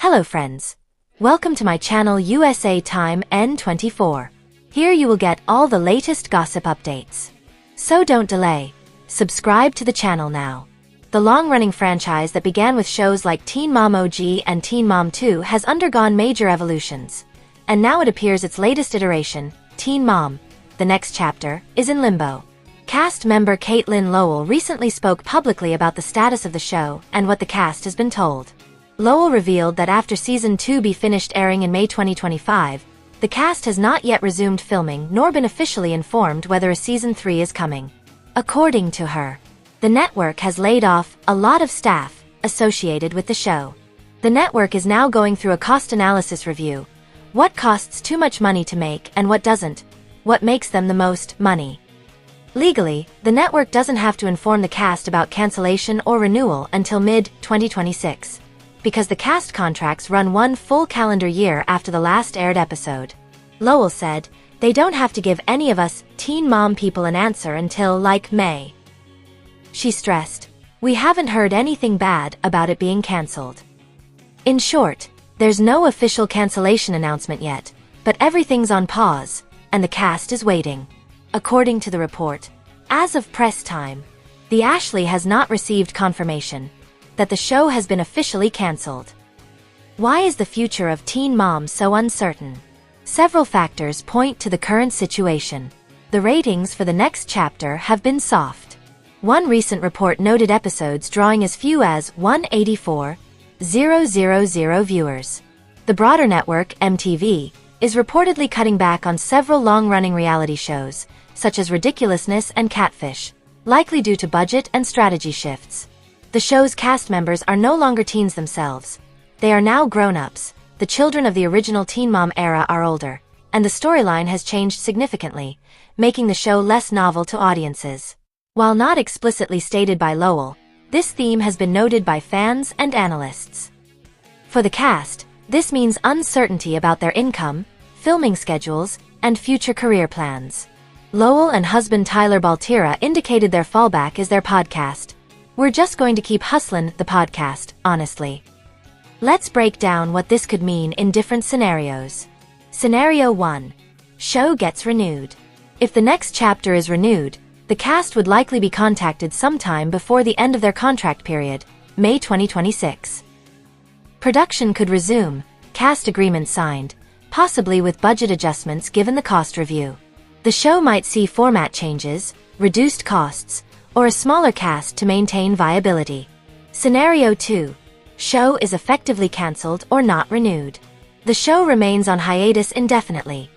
Hello friends. Welcome to my channel USA Time N24. Here you will get all the latest gossip updates. So don't delay. Subscribe to the channel now. The long-running franchise that began with shows like Teen Mom OG and Teen Mom 2 has undergone major evolutions. And now it appears its latest iteration, Teen Mom, the next chapter, is in limbo. Cast member Catelynn Lowell recently spoke publicly about the status of the show and what the cast has been told. Lowell revealed that after Season 2 be finished airing in May 2025, the cast has not yet resumed filming nor been officially informed whether a Season 3 is coming. According to her, the network has laid off a lot of staff associated with the show. The network is now going through a cost analysis review. What costs too much money to make and what doesn't? What makes them the most money? Legally, the network doesn't have to inform the cast about cancellation or renewal until mid-2026. Because the cast contracts run one full calendar year after the last aired episode. Lowell said, "They don't have to give any of us Teen Mom people an answer until, like, May." She stressed, "We haven't heard anything bad about it being cancelled." In short, there's no official cancellation announcement yet, but everything's on pause, and the cast is waiting. According to the report, as of press time, the Ashley has not received confirmation that the show has been officially cancelled. Why is the future of Teen Mom so uncertain? Several factors point to the current situation. The ratings for the next chapter have been soft. One recent report noted episodes drawing as few as 184,000 viewers. The broader network, MTV, is reportedly cutting back on several long-running reality shows, such as Ridiculousness and Catfish, likely due to budget and strategy shifts. The show's cast members are no longer teens themselves. They are now grown-ups. The children of the original Teen Mom era are older, and the storyline has changed significantly, making the show less novel to audiences. While not explicitly stated by Lowell, this theme has been noted by fans and analysts. For the cast, this means uncertainty about their income, filming schedules, and future career plans. Lowell and husband Tyler Baltira indicated their fallback is their podcast. "We're just going to keep hustlin' the podcast, honestly." Let's break down what this could mean in different scenarios. Scenario 1. Show gets renewed. If the next chapter is renewed, the cast would likely be contacted sometime before the end of their contract period, May 2026. Production could resume, cast agreement signed, possibly with budget adjustments given the cost review. The show might see format changes, reduced costs, or a smaller cast to maintain viability. Scenario 2. Show is effectively cancelled or not renewed. The show remains on hiatus indefinitely.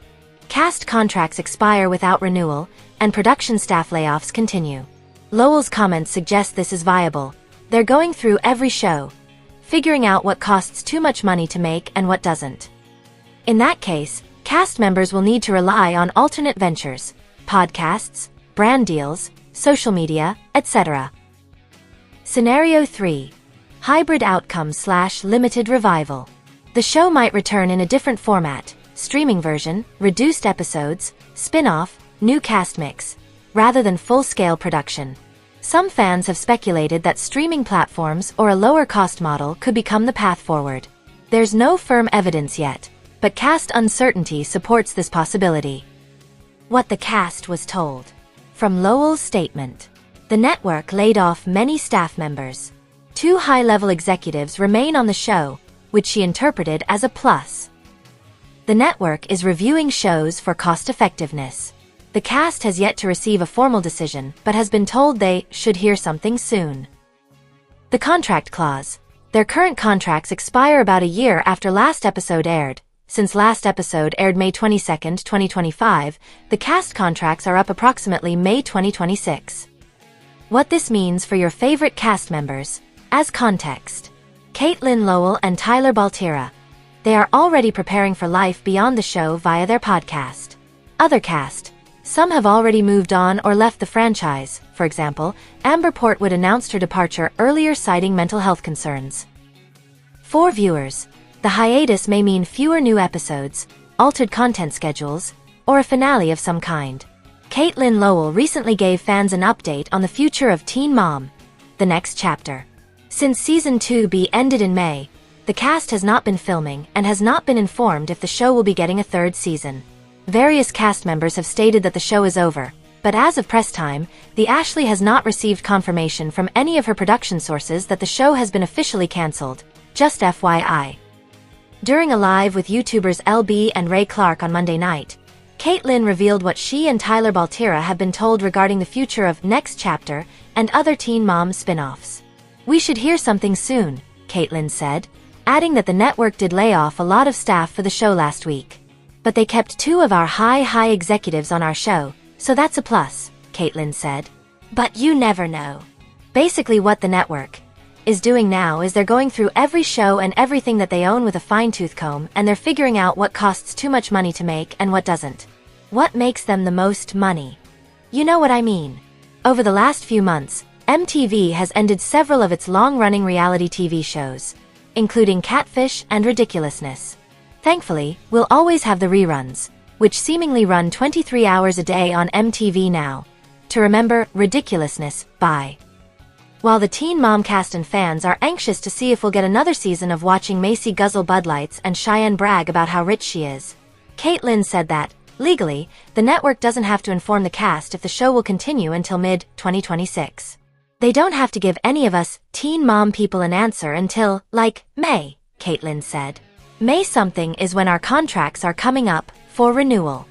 Cast contracts expire without renewal, and production staff layoffs continue. Lowell's comments suggest this is viable. They're going through every show, figuring out what costs too much money to make and what doesn't. In that case, cast members will need to rely on alternate ventures, podcasts, brand deals, social media, etc. Scenario 3. Hybrid outcome/limited revival. The show might return in a different format, streaming version, reduced episodes, spin-off, new cast mix, rather than full-scale production. Some fans have speculated that streaming platforms or a lower-cost model could become the path forward. There's no firm evidence yet, but cast uncertainty supports this possibility. What the cast was told. From Lowell's statement, the network laid off many staff members. 2 high-level executives remain on the show, which she interpreted as a plus. The network is reviewing shows for cost-effectiveness. The cast has yet to receive a formal decision, but has been told they should hear something soon. The contract clause. Their current contracts expire about a year after last episode aired. Since last episode aired May 22, 2025, the cast contracts are up approximately May 2026. What this means for your favorite cast members. As context, Catelynn Lowell and Tyler Baltira. They are already preparing for life beyond the show via their podcast. Other cast. Some have already moved on or left the franchise. For example, Amber Portwood announced her departure earlier citing mental health concerns. For viewers, the hiatus may mean fewer new episodes, altered content schedules, or a finale of some kind. Catelynn Lowell recently gave fans an update on the future of Teen Mom, the next chapter. Since Season 2 ended in May, The cast has not been filming and has not been informed if the show will be getting a third season. Various cast members have stated that the show is over, but as of press time, the Ashley has not received confirmation from any of her production sources that the show has been officially cancelled. Just FYI. During a live with YouTubers LB and Ray Clark on Monday night, Catelynn revealed what she and Tyler Baltira have been told regarding the future of Next Chapter and other Teen Mom spin-offs. "We should hear something soon," Catelynn said, adding that the network did lay off a lot of staff for the show last week. "But they kept two of our high executives on our show, so that's a plus," Catelynn said. "But you never know." Basically what the network is doing now is they're going through every show and everything that they own with a fine-tooth comb, and they're figuring out what costs too much money to make and what doesn't. What makes them the most money? You know what I mean. Over the last few months, MTV has ended several of its long-running reality TV shows, including Catfish and Ridiculousness. Thankfully, we'll always have the reruns, which seemingly run 23 hours a day on MTV now. To remember Ridiculousness by. While the Teen Mom cast and fans are anxious to see if we'll get another season of watching Macy guzzle Bud Lights and Cheyenne brag about how rich she is, Catelynn said that, legally, the network doesn't have to inform the cast if the show will continue until mid-2026. They don't have to give any of us Teen Mom people an answer until, like, May, Catelynn said. May something is when our contracts are coming up for renewal.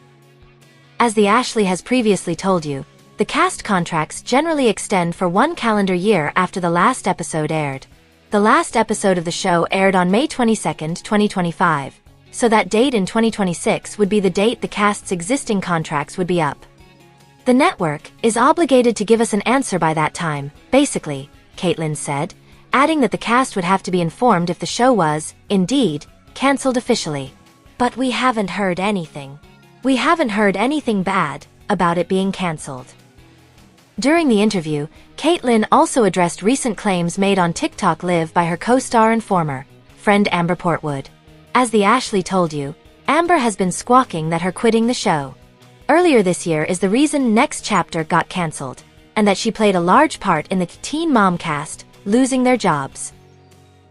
As the Ashley has previously told you, the cast contracts generally extend for 1 calendar year after the last episode aired. The last episode of the show aired on May 22, 2025, so that date in 2026 would be the date the cast's existing contracts would be up. "The network is obligated to give us an answer by that time, basically," Catelynn said, adding that the cast would have to be informed if the show was, indeed, cancelled officially. "But we haven't heard anything. We haven't heard anything bad about it being cancelled." During the interview, Catelynn also addressed recent claims made on TikTok Live by her co-star and former friend Amber Portwood. As the Ashley told you, Amber has been squawking that her quitting the show earlier this year is the reason Next Chapter got cancelled, and that she played a large part in the Teen Mom cast losing their jobs.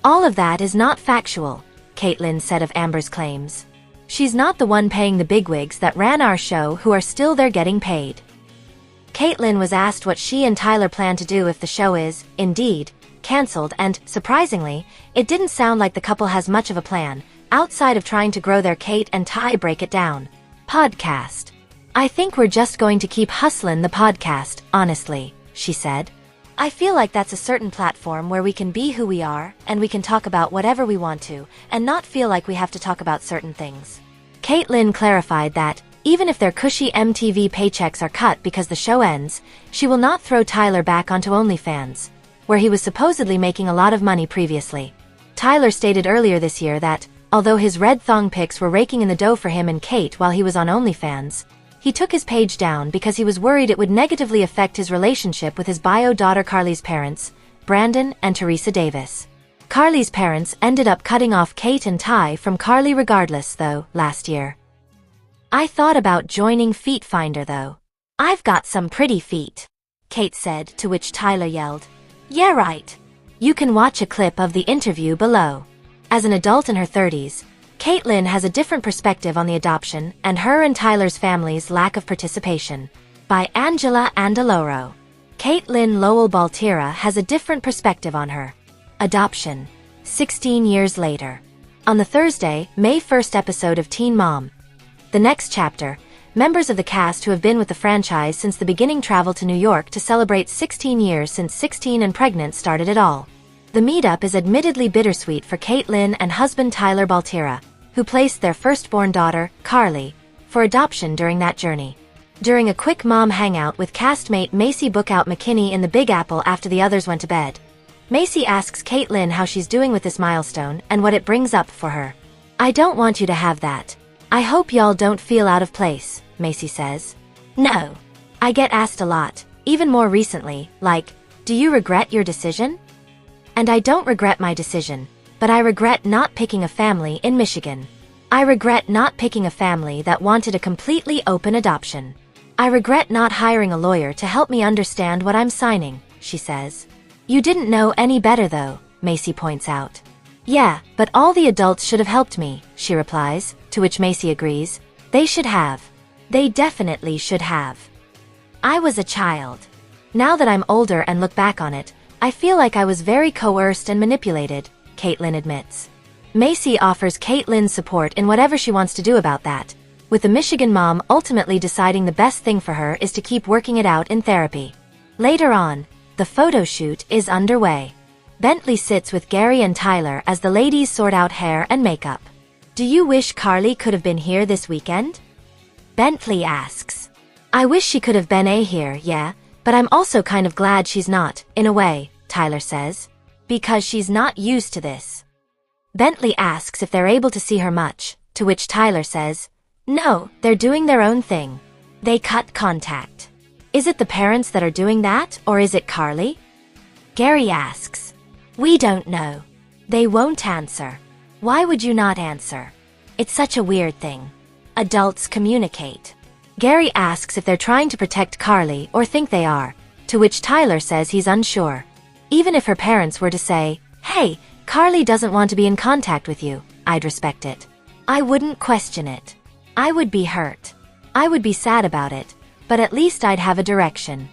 "All of that is not factual," Catelynn said of Amber's claims. "She's not the one paying the bigwigs that ran our show who are still there getting paid." Catelynn was asked what she and Tyler plan to do if the show is, indeed, cancelled, and, surprisingly, it didn't sound like the couple has much of a plan, outside of trying to grow their Kate and Ty Break It Down podcast. "I think we're just going to keep hustlin' the podcast, honestly," she said. "I feel like that's a certain platform where we can be who we are, and we can talk about whatever we want to, and not feel like we have to talk about certain things." Catelynn clarified that, even if their cushy MTV paychecks are cut because the show ends, she will not throw Tyler back onto OnlyFans, where he was supposedly making a lot of money previously. Tyler stated earlier this year that, although his red thong pics were raking in the dough for him and Kate while he was on OnlyFans, he took his page down because he was worried it would negatively affect his relationship with his bio daughter Carly's parents, Brandon and Teresa Davis. Carly's parents ended up cutting off Kate and Ty from Carly regardless, though, last year. "I thought about joining Feet Finder, though. I've got some pretty feet," Kate said, to which Tyler yelled, "Yeah, right." You can watch a clip of the interview below. As an adult in her 30s, Catelynn has a different perspective on the adoption and her and Tyler's family's lack of participation. By Angela Andaloro. Catelynn Lowell Baltira has a different perspective on her adoption. 16 years later. On the Thursday, May 1st episode of Teen Mom, The Next Chapter, members of the cast who have been with the franchise since the beginning traveled to New York to celebrate 16 years since 16 and pregnant started it all. The meetup is admittedly bittersweet for Catelynn and husband Tyler Baltira, who placed their firstborn daughter, Carly, for adoption during that journey. During a quick mom hangout with castmate Macy Bookout McKinney in the Big Apple after the others went to bed, Macy asks Catelynn how she's doing with this milestone and what it brings up for her. "I don't want you to have that. I hope y'all don't feel out of place," Macy says. "No. I get asked a lot, even more recently, like, do you regret your decision? And I don't regret my decision, but I regret not picking a family in Michigan. I regret not picking a family that wanted a completely open adoption. I regret not hiring a lawyer to help me understand what I'm signing," she says. "You didn't know any better though," Macy points out. Yeah, but all the adults should have helped me, she replies, to which Macy agrees. They should have. They definitely should have. I was a child. Now that I'm older and look back on it, I feel like I was very coerced and manipulated, Catelynn admits. Macy offers Catelynn support in whatever she wants to do about that, with the Michigan mom ultimately deciding the best thing for her is to keep working it out in therapy. Later on, the photo shoot is underway. Bentley sits with Gary and Tyler as the ladies sort out hair and makeup. Do you wish Carly could have been here this weekend? Bentley asks. I wish she could have been here, yeah, but I'm also kind of glad she's not, in a way, Tyler says. Because she's not used to this. Bentley asks if they're able to see her much, to which Tyler says, no, they're doing their own thing. They cut contact. Is it the parents that are doing that, or is it Carly? Gary asks. We don't know. They won't answer. Why would you not answer? It's such a weird thing. Adults communicate. Gary asks if they're trying to protect Carly or think they are, to which Tyler says he's unsure. Even if her parents were to say, hey, Carly doesn't want to be in contact with you, I'd respect it. I wouldn't question it. I would be hurt. I would be sad about it, but at least I'd have a direction.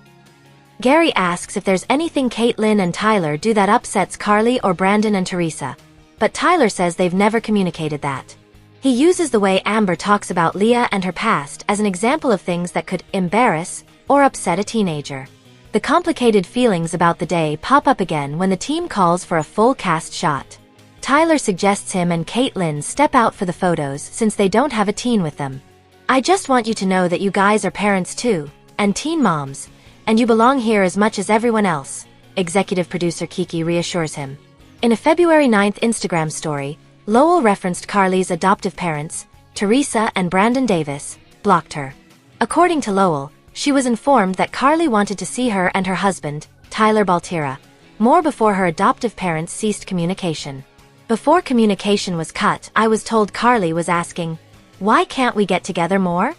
Gary asks if there's anything Catelynn and Tyler do that upsets Carly or Brandon and Teresa, but Tyler says they've never communicated that. He uses the way Amber talks about Leah and her past as an example of things that could embarrass or upset a teenager. The complicated feelings about the day pop up again when the team calls for a full cast shot. Tyler suggests him and Catelynn step out for the photos since they don't have a teen with them. I just want you to know that you guys are parents too, and teen moms, and you belong here as much as everyone else, executive producer Kiki reassures him. In a February 9th Instagram story, Lowell referenced Carly's adoptive parents, Teresa and Brandon Davis, blocked her. According to Lowell, she was informed that Carly wanted to see her and her husband, Tyler Baltira, more before her adoptive parents ceased communication. Before communication was cut, I was told Carly was asking, why can't we get together more?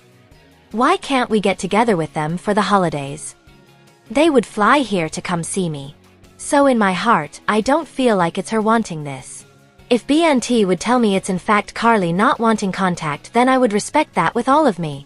Why can't we get together with them for the holidays? They would fly here to come see me. So in my heart, I don't feel like it's her wanting this. If BNT would tell me it's in fact Carly not wanting contact, then I would respect that with all of me,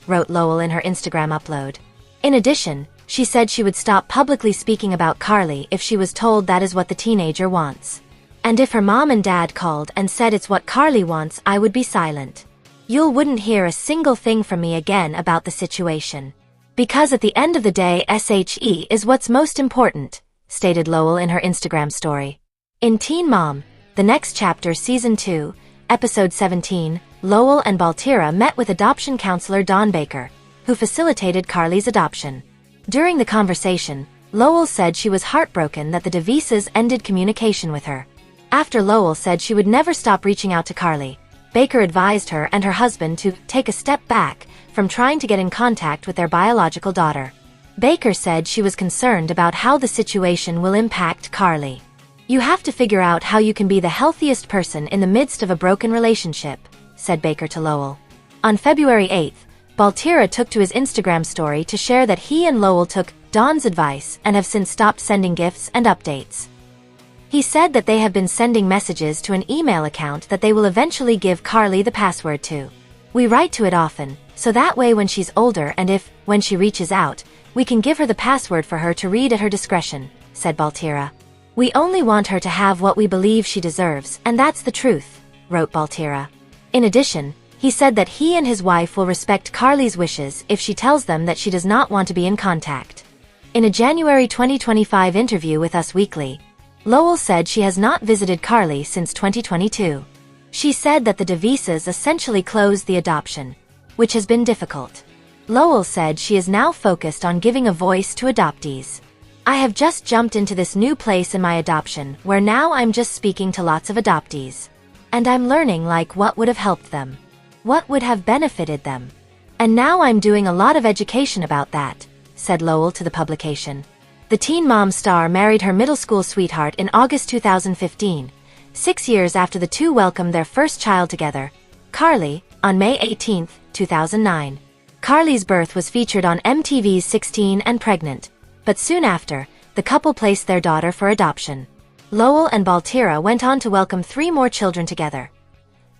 wrote Lowell in her Instagram upload. In addition, she said she would stop publicly speaking about Carly if she was told that is what the teenager wants. And if her mom and dad called and said it's what Carly wants, I would be silent. You wouldn't hear a single thing from me again about the situation. Because at the end of the day, SHE is what's most important, stated Lowell in her Instagram story. In Teen Mom, The Next Chapter Season 2, Episode 17, Lowell and Baltira met with adoption counselor Dawn Baker, who facilitated Carly's adoption. During the conversation, Lowell said she was heartbroken that the DeVises ended communication with her. After Lowell said she would never stop reaching out to Carly, Baker advised her and her husband to take a step back from trying to get in contact with their biological daughter. Baker said she was concerned about how the situation will impact Carly. You have to figure out how you can be the healthiest person in the midst of a broken relationship, said Baker to Lowell. On February 8th, Baltira took to his Instagram story to share that he and Lowell took Dawn's advice and have since stopped sending gifts and updates. He said that they have been sending messages to an email account that they will eventually give Carly the password to. We write to it often, so that way when she's older and when she reaches out, we can give her the password for her to read at her discretion, said Baltira. We only want her to have what we believe she deserves, and that's the truth, wrote Baltira. In addition, he said that he and his wife will respect Carly's wishes if she tells them that she does not want to be in contact. In a January 2025 interview with Us Weekly, Lowell said she has not visited Carly since 2022. She said that the DeVises essentially closed the adoption, which has been difficult. Lowell said she is now focused on giving a voice to adoptees. I have just jumped into this new place in my adoption where now I'm just speaking to lots of adoptees. And I'm learning what would have helped them. What would have benefited them. And now I'm doing a lot of education about that, said Lowell to the publication. The Teen Mom star married her middle school sweetheart in August 2015, 6 years after the two welcomed their first child together, Carly, on May 18, 2009. Carly's birth was featured on MTV's 16 and Pregnant, but soon after, the couple placed their daughter for adoption. Lowell and Baltira went on to welcome 3 more children together.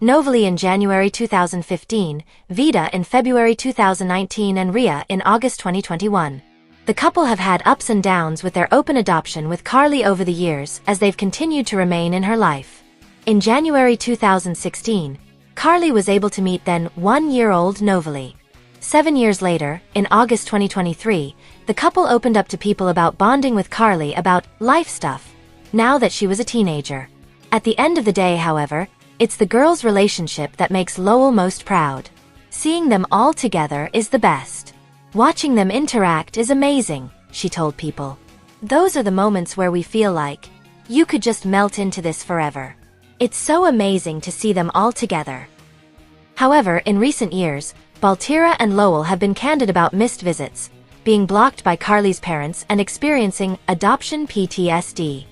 Novely in January 2015, Vida in February 2019 and Rhea in August 2021. The couple have had ups and downs with their open adoption with Carly over the years as they've continued to remain in her life. In January 2016, Carly was able to meet then 1-year-old Novely. 7 years later, in August 2023, the couple opened up to people about bonding with Carly about life stuff, now that she was a teenager. At the end of the day, however, it's the girls' relationship that makes Lowell most proud. Seeing them all together is the best. Watching them interact is amazing, she told People. Those are the moments where we feel like, you could just melt into this forever. It's so amazing to see them all together. However, in recent years, Baltira and Lowell have been candid about missed visits, being blocked by Carly's parents and experiencing adoption PTSD.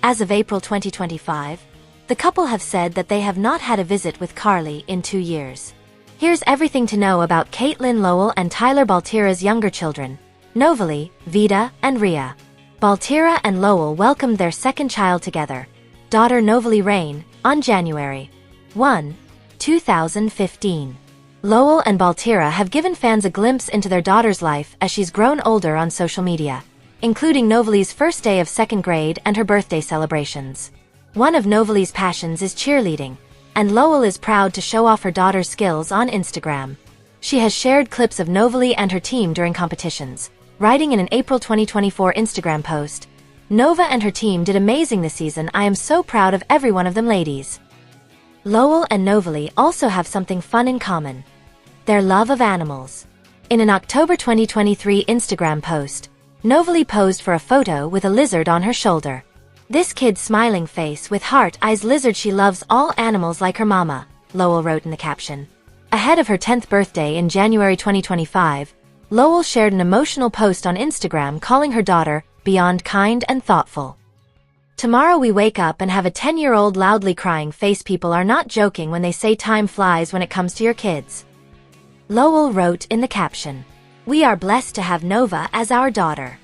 As of April 2025, the couple have said that they have not had a visit with Carly in 2 years. Here's everything to know about Catelynn Lowell and Tyler Baltira's younger children, Novely, Vida, and Rhea. Baltira and Lowell welcomed their second child together, daughter Novely Rain, on January 1, 2015. Lowell and Baltira have given fans a glimpse into their daughter's life as she's grown older on social media, including Novely's first day of 2nd grade and her birthday celebrations. One of Novely's passions is cheerleading, and Lowell is proud to show off her daughter's skills on Instagram. She has shared clips of Novely and her team during competitions, writing in an April 2024 Instagram post, "Nova and her team did amazing this season. I am so proud of every one of them ladies." Lowell and Novely also have something fun in common: their love of animals. In an October 2023 Instagram post, Novely posed for a photo with a lizard on her shoulder. "This kid's smiling face with heart eyes lizard, she loves all animals like her mama," Lowell wrote in the caption. Ahead of her 10th birthday in January 2025, Lowell shared an emotional post on Instagram calling her daughter beyond kind and thoughtful. "Tomorrow we wake up and have a 10-year-old loudly crying face. People are not joking when they say time flies when it comes to your kids." Lowell wrote in the caption, "We are blessed to have Nova as our daughter."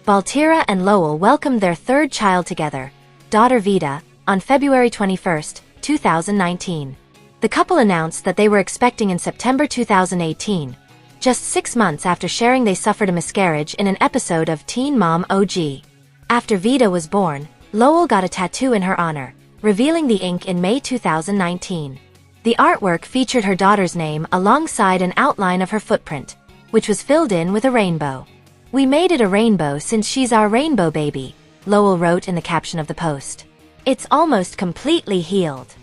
Baltira and Lowell welcomed their 3rd child together, daughter Vida, on February 21, 2019. The couple announced that they were expecting in September 2018, just 6 months after sharing they suffered a miscarriage in an episode of Teen Mom OG. After Vida was born, Lowell got a tattoo in her honor, revealing the ink in May 2019. The artwork featured her daughter's name alongside an outline of her footprint, which was filled in with a rainbow. "We made it a rainbow since she's our rainbow baby," Lowell wrote in the caption of the post. "It's almost completely healed."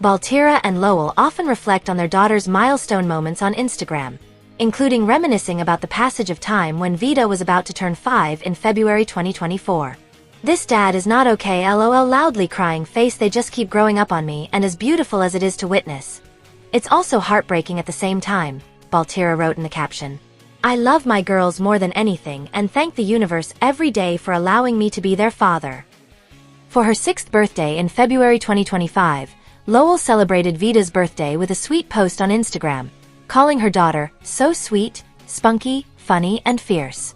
Baltira and Lowell often reflect on their daughter's milestone moments on Instagram, including reminiscing about the passage of time when Vida was about to turn 5 in February 2024. "This dad is not okay, lol loudly crying face, they just keep growing up on me, and as beautiful as it is to witness, it's also heartbreaking at the same time," Baltira wrote in the caption. "I love my girls more than anything and thank the universe every day for allowing me to be their father." For her 6th birthday in February 2025, Lowell celebrated Vida's birthday with a sweet post on Instagram, calling her daughter so sweet, spunky, funny, and fierce.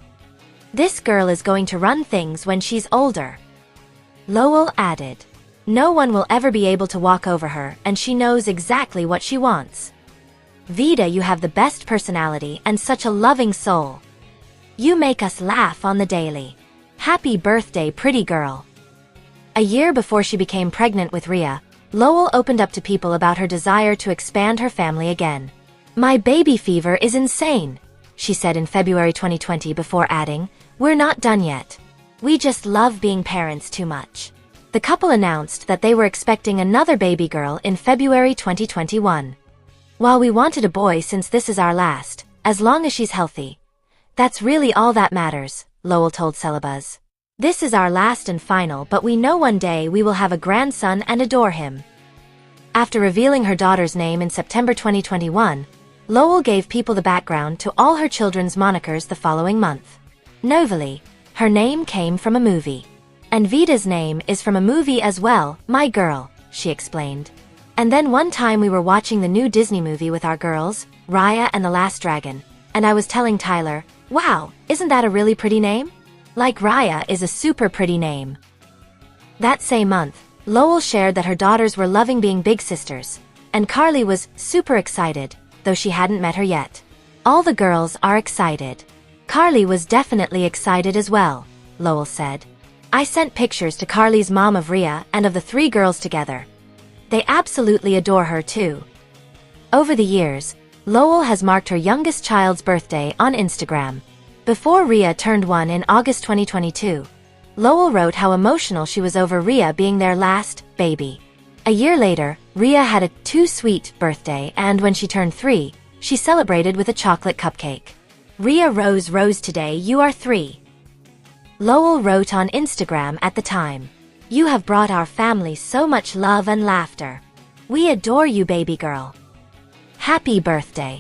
"This girl is going to run things when she's older." Lowell added, "No one will ever be able to walk over her, and she knows exactly what she wants. Vida, you have the best personality and such a loving soul. You make us laugh on the daily. Happy birthday, pretty girl." A year before she became pregnant with Rhea, Lowell opened up to people about her desire to expand her family again. "My baby fever is insane," she said in February 2020 before adding, "We're not done yet. We just love being parents too much." The couple announced that they were expecting another baby girl in February 2021. "While we wanted a boy since this is our last, as long as she's healthy. That's really all that matters," Lowell told Celebuzz. "This is our last and final, but we know one day we will have a grandson and adore him." After revealing her daughter's name in September 2021, Lowell gave people the background to all her children's monikers the following month. Novely, her name came from a movie. And Vida's name is from a movie as well, My Girl, she explained. "And then one time we were watching the new Disney movie with our girls, Raya and the Last Dragon, and I was telling Tyler, wow, isn't that a really pretty name? Like Raya is a super pretty name." That same month, Lowell shared that her daughters were loving being big sisters, and Carly was super excited, though she hadn't met her yet. All the girls are excited. Carly was definitely excited as well, Lowell said. I sent pictures to Carly's mom of Rhea and of the 3 girls together. They absolutely adore her too. Over the years, Lowell has marked her youngest child's birthday on Instagram. Before Rhea turned 1 in August 2022, Lowell wrote how emotional she was over Rhea being their last baby. A year later, Rhea had a too-sweet birthday, and when she turned 3, she celebrated with a chocolate cupcake. Rhea Rose today you are 3. Lowell wrote on Instagram at the time, "You have brought our family so much love and laughter. We adore you, baby girl. Happy birthday."